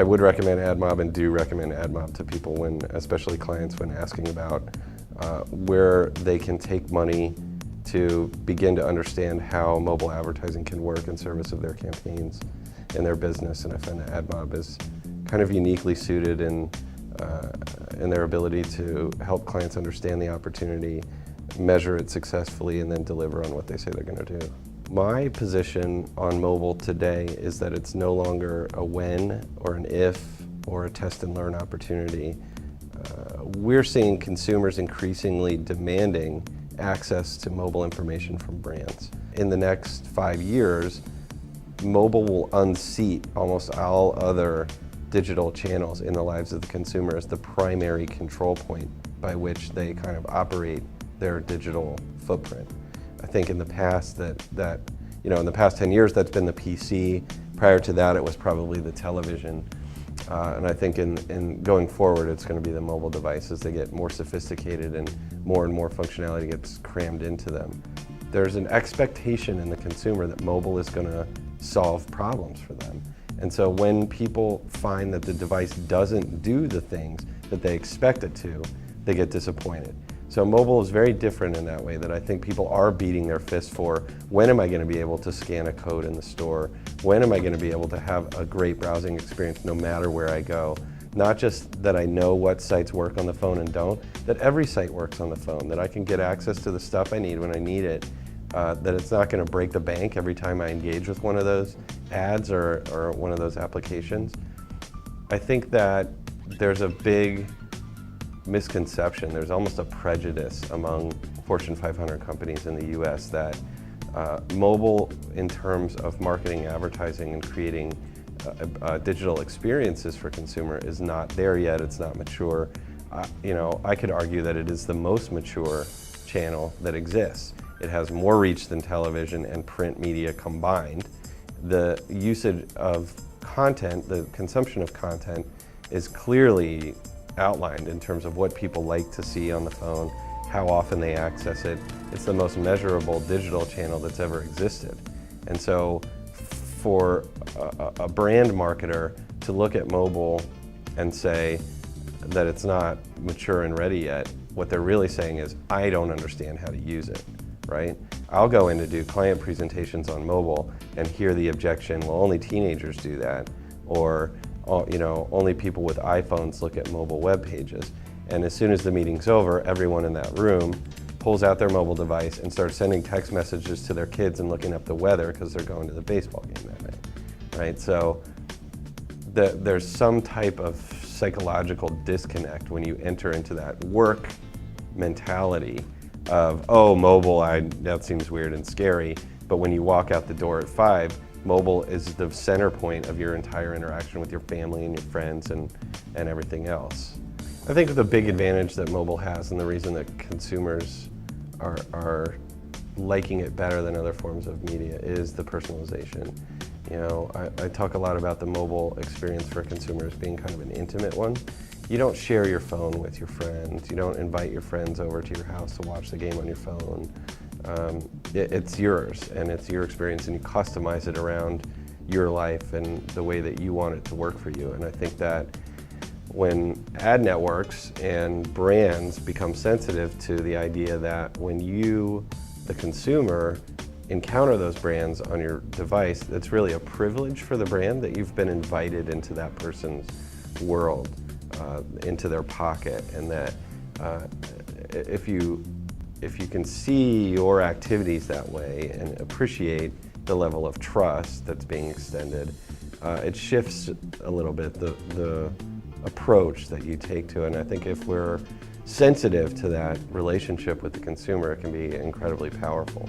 I would recommend AdMob and do recommend AdMob to people when, especially clients, when asking about where they can take money to begin to understand how mobile advertising can work in service of their campaigns and their business. And I find that AdMob is kind of uniquely suited in their ability to help clients understand the opportunity, measure it successfully, and then deliver on what they say they're going to do. My position on mobile today is that it's no longer a when or an if or a test and learn opportunity. We're seeing consumers increasingly demanding access to mobile information from brands. In the next 5 years, mobile will unseat almost all other digital channels in the lives of the consumer as the primary control point by which they kind of operate their digital footprint. I think in the past in the past 10 years that's been the PC. Prior to that it was probably the television. And I think in going forward it's going to be the mobile devices. They get more sophisticated and more functionality gets crammed into them. There's an expectation in the consumer that mobile is going to solve problems for them. And so when people find that the device doesn't do the things that they expect it to, they get disappointed. So mobile is very different in that way, that I think people are beating their fist for, when am I going to be able to scan a code in the store? When am I going to be able to have a great browsing experience no matter where I go? Not just that I know what sites work on the phone and don't, that every site works on the phone, that I can get access to the stuff I need when I need it, that it's not going to break the bank every time I engage with one of those ads or one of those applications. I think that there's a big misconception, there's almost a prejudice among Fortune 500 companies in the US that mobile, in terms of marketing, advertising, and creating digital experiences for consumer, is not there yet, it's not mature. I could argue that it is the most mature channel that exists. It has more reach than television and print media combined. The usage of content, the consumption of content, is clearly outlined in terms of what people like to see on the phone, how often they access it. It's the most measurable digital channel that's ever existed. And so for a brand marketer to look at mobile and say that it's not mature and ready yet, what they're really saying is, I don't understand how to use it, right? I'll go in to do client presentations on mobile and hear the objection, well, only teenagers do that, or only people with iPhones look at mobile web pages. And as soon as the meeting's over, everyone in that room pulls out their mobile device and starts sending text messages to their kids and looking up the weather because they're going to the baseball game that night, right? So there's some type of psychological disconnect when you enter into that work mentality of, oh, mobile, that seems weird and scary. But when you walk out the door at 5, mobile is the center point of your entire interaction with your family and your friends and everything else. I think the big advantage that mobile has, and the reason that consumers are liking it better than other forms of media, is the personalization. I talk a lot about the mobile experience for consumers being kind of an intimate one. You don't share your phone with your friends. You don't invite your friends over to your house to watch the game on your phone. It's yours, and it's your experience, and you customize it around your life and the way that you want it to work for you. And I think that when ad networks and brands become sensitive to the idea that when you, the consumer, encounter those brands on your device, it's really a privilege for the brand that you've been invited into that person's world, into their pocket, and that if you can see your activities that way and appreciate the level of trust that's being extended, it shifts a little bit the approach that you take to it. And I think if we're sensitive to that relationship with the consumer, it can be incredibly powerful.